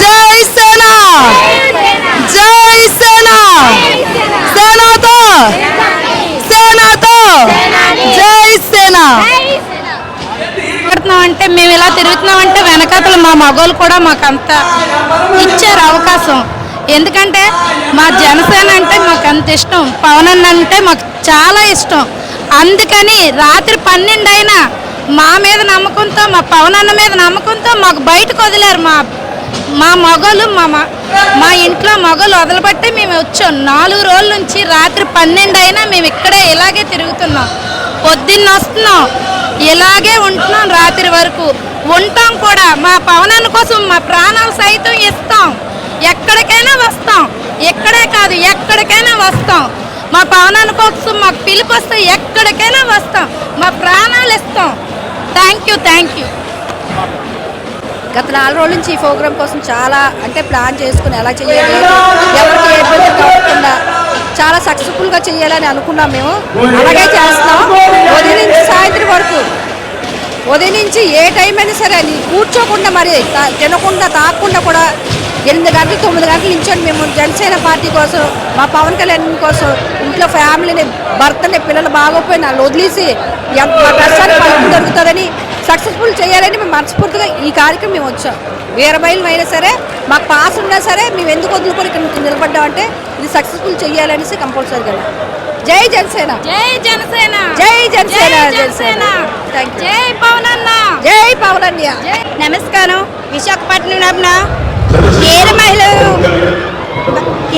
జై సేన, జై సేన, సేనతో సేనతో జై సేన. అంటే మేము ఇలా తిరుగుతున్నామంటే వెనకాతలు మా మగోళ్ళు కూడా మాకు అంత ఇచ్చారు అవకాశం. ఎందుకంటే మా జనసేన అంటే మాకు అంత ఇష్టం, పవన్ అన్న అంటే మాకు చాలా ఇష్టం. అందుకని రాత్రి 12 అయినా మా మీద నమ్మకంతో, మా పవన్ అన్న మీద నమ్మకంతో మాకు బయటకు వదిలేరు. మా మగోళ్ళు మా ఇంట్లో మగోళ్ళు వదలబట్టి మేము వచ్చాం. 4 రోజుల నుంచి రాత్రి 12 అయినా మేము ఇక్కడే ఇలాగే తిరుగుతున్నాం. పొద్దున్న వస్తున్నాం, ఇలాగే ఉంటున్నాం, రాత్రి వరకు ఉంటాం కూడా. మా పవన్ అన్న కోసం మా ప్రాణాలు సైతం ఇస్తాం. ఎక్కడికైనా వస్తాం, ఎక్కడే కాదు ఎక్కడికైనా వస్తాం. మా పవన్ అన్న కోసం మాకు పిలుపు వస్తే ఎక్కడికైనా వస్తాం, మా ప్రాణాలు ఇస్తాం. Thank you. గత 4 రోజుల నుంచి ఈ ప్రోగ్రాం కోసం చాలా ప్లాన్ చేసుకుని ఎలా చేయాలి, ఎవరికి ఏ ఇబ్బంది కాకుండా చాలా సక్సెస్ఫుల్గా చేయాలని అనుకున్నాం. మేము అలాగే చేస్తాం. ఉదయం నుంచి సాయంత్రం వరకు, ఉదయం నుంచి ఏ టైం అయినా సరే కూర్చోకుండా, మరి తినకుండా తాగకుండా కూడా 8 గంటలు 9 గంటల నుంచి మేము జనసేన పార్టీ కోసం, మా పవన్ కళ్యాణ్ కోసం ఇంట్లో ఫ్యామిలీని, భర్తని, పిల్లలు బాగోపోయిన వాళ్ళు వదిలేసి మా కష్టాన్ని ఫలితం దొరుకుతుందని సక్సెస్ఫుల్ చేయాలని మేము మనస్ఫూర్తిగా ఈ కార్యక్రమం మేము వచ్చాం. వీర మహిళలు అయినా సరే మాకు పాస్ ఉన్నా సరే మేము ఎందుకు వదులుకొని ఇక్కడ నిలబడ్డామంటే ఇది సక్సెస్ఫుల్ చేయాలనేసి కంపల్సరీగా. జై జనసేన, జై జనసేన, జై జనసేన, జనసేన. జై పవన్ అన్న, జై పవన్ అన్న. నమస్కారం. విశాఖపట్నం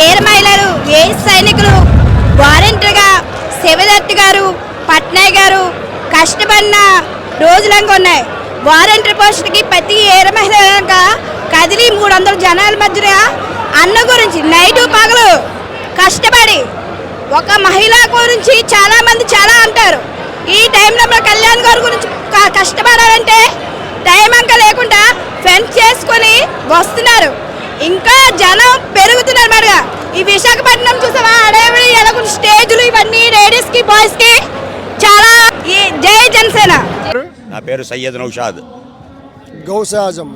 ఏర మహిళలు, ఏ సైనికులు వాలంటీర్గా శివదత్ గారు, పట్నాయ్ గారు కష్టపడిన రోజులంగా ఉన్నాయి. వాలంటీర్ పోస్టుకి ప్రతి ఏర మహిళగా కదిలి 300 జనాల మధ్య అన్న గురించి నైటు పగలు కష్టపడి ఒక మహిళ గురించి చాలా మంది చాలా అంటారు. ఈ టైంలో మా కళ్యాణ్ గారి గురించి కష్టపడాలంటే టైం అంక లేకుండా ఫెన్స్ చేసుకొని వస్తున్నారు. ఇంకా జనం పెరుగుతున్నారు మరిగా. ఈ విశాఖపట్నం చూసావా, అడవి ఎలాగ స్టేజ్లు ఇవన్నీ లేడీస్కి బాయ్స్కి చాలా. జై జనసేన. నా పేరు సయ్యద్ నౌషాద్. గౌసే ఆజం.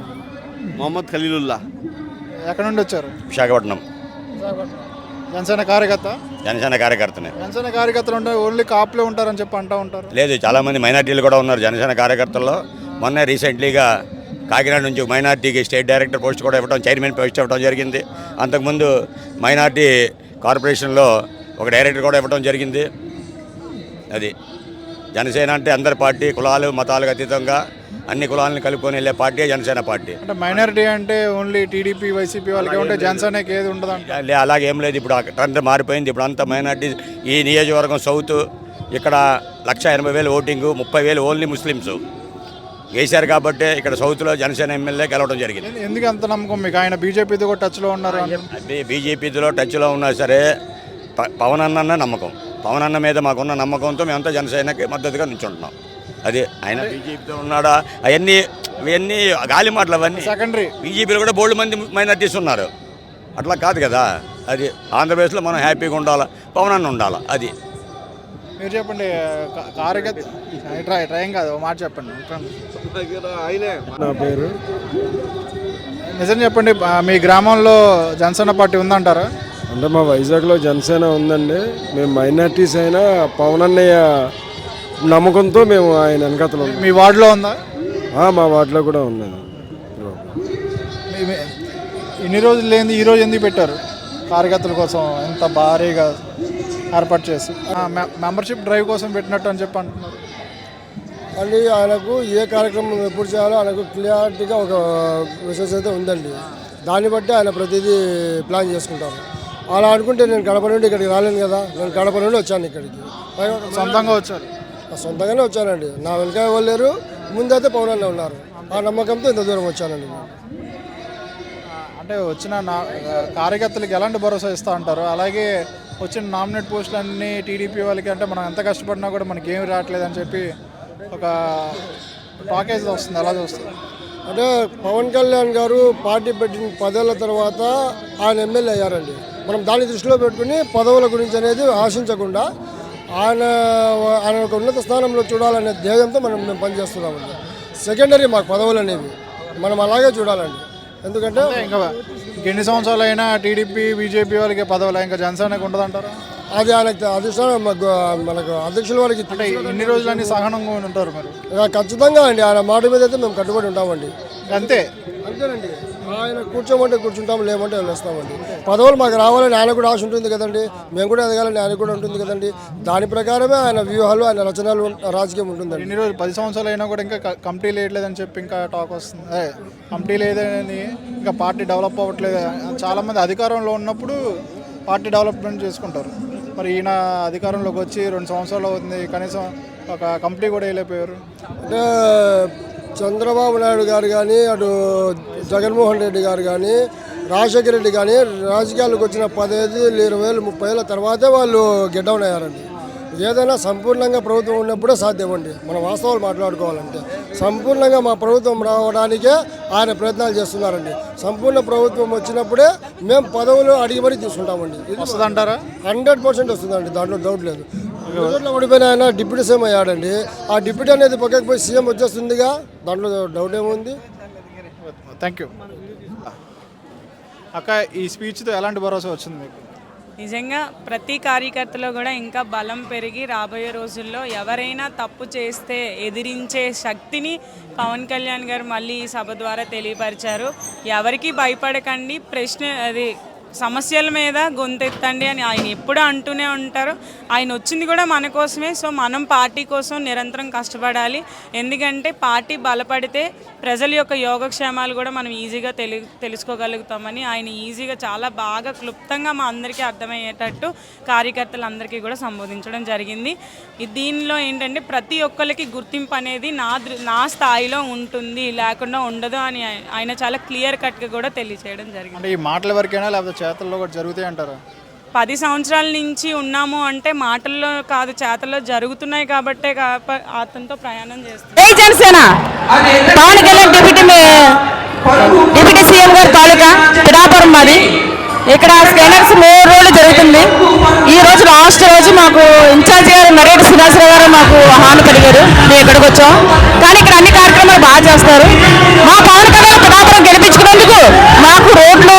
మొహమ్మద్ ఖలీలుల్లా. ఎక్కడ నుండి వచ్చారు? విశాఖపట్నం. జనసేన కార్యకర్త? జనసేన కార్యకర్తనే. జనసేన కార్యకర్తలు ఉంటే ఓన్లీ కాపులే ఉంటారని చెప్పి అంటూ ఉంటారు. లేదు, చాలామంది మైనార్టీలు కూడా ఉన్నారు జనసేన కార్యకర్తల్లో. మొన్న రీసెంట్లీగా కాకినాడ నుంచి మైనార్టీకి స్టేట్ డైరెక్టర్ పోస్ట్ కూడా ఇవ్వడం, చైర్మన్ పోస్ట్ ఇవ్వడం జరిగింది. అంతకుముందు మైనార్టీ కార్పొరేషన్లో ఒక డైరెక్టర్ కూడా ఇవ్వడం జరిగింది. అది జనసేన అంటే అందరి పార్టీ, కులాలు మతాలకు అతీతంగా అన్ని కులాలను కలుపుకొని వెళ్ళే పార్టీ జనసేన పార్టీ. అంటే మైనారిటీ అంటే ఓన్లీ టీడీపీ వైసీపీ వాళ్ళకి ఉంటే జనసేనకి ఏది ఉండదు అంటే అలాగేం లేదు. ఇప్పుడు ట్రెండ్ మారిపోయింది. ఇప్పుడు అంతా మైనార్టీ. ఈ నియోజకవర్గం సౌత్ ఇక్కడ 180,000 ఓటింగు, 30,000 ఓన్లీ ముస్లిమ్స్ వేశారు కాబట్టి ఇక్కడ సౌత్లో జనసేన ఎమ్మెల్యే గెలవడం జరిగింది. ఎందుకు అంత నమ్మకం మీకు? ఆయన బీజేపీతో కూడా టచ్లో ఉన్నారు. బీజేపీతో టచ్లో ఉన్నా సరే పవన్ అన్న నమ్మకం, పవన్ అన్న మీద మాకున్న నమ్మకంతో మేమంతా జనసేనకి మద్దతుగా నిల్చుంటున్నాం. అది ఆయన బీజేపీతో ఉన్నాడా ఇవన్నీ గాలి మాటలు, అవన్నీ సెకండరీ. బీజేపీలో కూడా బోల్డ్ మంది మైనార్టీస్ ఉన్నారు. అట్లా కాదు కదా. అది ఆంధ్రప్రదేశ్లో మనం హ్యాపీగా ఉండాలా, పవన్ అన్న ఉండాలా. అది మీరు చెప్పండి. కార్యకర్త ట్రైన్ కాదు, మాట చెప్పండి. నా పేరు. నిజం చెప్పండి, మీ గ్రామంలో జనసేన పార్టీ ఉందంటారా? అంటే మా వైజాగ్లో జనసేన ఉందండి. మేము మైనార్టీస్ అయినా పవన్ అన్నయ్య నమ్మకంతో మేము ఆయన వెనకతలు. మీ వార్డులో ఉందా? మా వార్డులో కూడా ఉన్నది. ఇన్ని రోజులు లేని ఈరోజు ఎందుకు పెట్టారు? కార్యకర్తల కోసం ఎంత భారీగా ఏర్పాటు చేసి మెంబర్షిప్ డ్రైవ్ కోసం పెట్టినట్టు అని చెప్పి అంటున్నారు. మళ్ళీ ఆయనకు ఏ కార్యక్రమం ఎప్పుడు చేయాలో ఆయనకు క్లియారిటీగా ఒక మెసేజ్ అయితే ఉందండి. దాన్ని బట్టి ఆయన ప్రతిదీ ప్లాన్ చేసుకుంటారు. అలా అనుకుంటే నేను కడప నుండి ఇక్కడికి రాలేను కదా. నేను కడప నుండి వచ్చాను ఇక్కడికి. సొంతంగా వచ్చారు? సొంతంగానే వచ్చానండి. నా వెనక వెళ్ళారు, ముందైతే పవన్ అన్న ఉన్నారు. ఆ నమ్మకంతో ఇంత దూరం వచ్చానండి. అంటే వచ్చిన కార్యకర్తలకు ఎలాంటి భరోసా ఇస్తూ ఉంటారు? అలాగే వచ్చిన నామినేట్ పోస్టులన్నీ టీడీపీ వాళ్ళకి అంటే మనం ఎంత కష్టపడినా కూడా మనకి ఏమి రావట్లేదని చెప్పి ఒక టాకేజ్ వస్తుంది. ఎలా చూస్తుంది? అంటే పవన్ కళ్యాణ్ గారు పార్టీ పెట్టిన 10 ఏళ్ల తర్వాత ఆయన ఎమ్మెల్యే అయ్యారండి. మనం దాన్ని దృష్టిలో పెట్టుకుని పదవుల గురించి అనేది ఆశించకుండా ఆయన ఒక ఉన్నత స్థానంలో చూడాలనే ధ్యేయంతో మేము పనిచేస్తున్నామండి. సెకండరీ మాకు పదవులు అనేవి మనం అలాగే చూడాలండి. ఎందుకంటే ఇంకా ఎన్ని సంవత్సరాలు అయినా టీడీపీ బీజేపీ వాళ్ళకి పదవులు, ఇంకా జనసేనకు ఉండదంటారా? అది ఆయనకి అధిష్టానం మనకు అధ్యక్షుల వారికి అంటే ఇన్ని రోజులన్నీ సహనంగా ఉంటారు మరి? ఖచ్చితంగా అండి. ఆయన మాట మీద అయితే మేము కట్టుబడి ఉంటామండి. అంతేనండి. ఆయన కూర్చోమంటే కూర్చుంటాం, లేమంటే వెళ్ళేస్తామండి. పదవులు మాకు రావాలని ఆయన కూడా ఆశ ఉంటుంది కదండి. మేము కూడా ఎదగాలని ఆయన కూడా ఉంటుంది కదండి. దాని ప్రకారమే ఆయన వ్యూహాలు, ఆయన రచనలు, రాజకీయం ఉంటుందండి. ఇన్ని రోజులు 10 సంవత్సరాలు అయినా కూడా ఇంకా కమిటీ లేట్లేదని చెప్పి ఇంకా టాక్ వస్తుంది. కమిటీ లేదని ఇంకా పార్టీ డెవలప్ అవ్వట్లేదు. చాలామంది అధికారంలో ఉన్నప్పుడు పార్టీ డెవలప్మెంట్ చేసుకుంటారు. మరి ఈయన అధికారంలోకి వచ్చి 2 సంవత్సరాలు అవుతుంది, కనీసం ఒక కమిటీ కూడా వేయలేకపోయారు. అంటే చంద్రబాబు నాయుడు గారు కానీ, అటు జగన్మోహన్ రెడ్డి గారు కానీ, రాజశేఖర రెడ్డి కానీ రాజకీయాలకు వచ్చిన 15, 20, 30 ఏళ్ళ తర్వాతే వాళ్ళు గెడ్డౌన్ అయ్యారండి. ఏదైనా సంపూర్ణంగా ప్రభుత్వం ఉన్నప్పుడే సాధ్యం అండి. మనం వాస్తవాలు మాట్లాడుకోవాలంటే సంపూర్ణంగా మా ప్రభుత్వం రావడానికే ఆయన ప్రయత్నాలు చేస్తున్నారండి. సంపూర్ణ ప్రభుత్వం వచ్చినప్పుడే మేము పదవులు అడిగి మరీ తీసుకుంటామండి. ఇది వస్తుందంటారా? 100% వస్తుందండి, దాంట్లో డౌట్ లేదు. ఓడిపోయిన ఆయన డిప్యూటీ సీఎం అయ్యాడండి. ఆ డిప్యూటీ అనేది పక్కకి పోయి సీఎం వచ్చేస్తుందిగా, దాంట్లో డౌట్ ఏముంది? థ్యాంక్ యూ అక్క. ఈ స్పీచ్తో ఎలాంటి భరోసా వచ్చింది మీకు? నిజంగా ప్రతి కార్యకర్తలో కూడా ఇంకా బలం పెరిగి రాబోయే రోజుల్లో ఎవరైనా తప్పు చేస్తే ఎదిరించే శక్తిని పవన్ కళ్యాణ్ గారు మళ్ళీ ఈ సభ ద్వారా తెలియపరిచారు. ఎవరికి భయపడకండి, సమస్యల మీద గొంతెత్తండి అని ఆయన ఎప్పుడూ అంటూనే ఉంటారు. ఆయన వచ్చింది కూడా మన కోసమే. సో మనం పార్టీ కోసం నిరంతరం కష్టపడాలి. ఎందుకంటే పార్టీ బలపడితే ప్రజల యొక్క యోగక్షేమాలు కూడా మనం ఈజీగా తెలుసుకోగలుగుతామని ఆయన ఈజీగా చాలా బాగా క్లుప్తంగా మా అందరికీ అర్థమయ్యేటట్టు కార్యకర్తలందరికీ కూడా సంబోధించడం జరిగింది. దీనిలో ఏంటంటే ప్రతి ఒక్కరికి గుర్తింపు అనేది నా స్థాయిలో ఉంటుంది, లేకుండా ఉండదు అని ఆయన చాలా క్లియర్ కట్గా కూడా తెలియజేయడం జరిగింది. అంటే ఈ మాటల వరకైనా లేకపోతే చేతల్లో కూడా జరుగుతాయి అంటారా? 10 సంవత్సరాల నుంచి ఉన్నాము అంటే మాటల్లో కాదు, చేతల్లో జరుగుతున్నాయి కాబట్టే అతనితో ప్రయాణం చేస్తున్నాం. జనసేన పవన్ కళ్యాణ్ డిప్యూటీ సీఎం గారి తాలూకా పిఠాపురం మాది. ఇక్కడ స్కానర్స్ 3 రోజులు జరుగుతుంది. ఈ రోజు లాస్ట్ రోజు మాకు ఇన్ఛార్జ్ గారు నరేటి శ్రీనివాసరావు గారు మాకు హామీ కలిగారు. మేము ఇక్కడికి వచ్చాం. కానీ ఇక్కడ అన్ని కార్యక్రమాలు బాగా చేస్తారు. మా పవన్ కళ్యాణ్ పిఠాపురం గెలిపించుకున్నందుకు మాకు రోడ్లు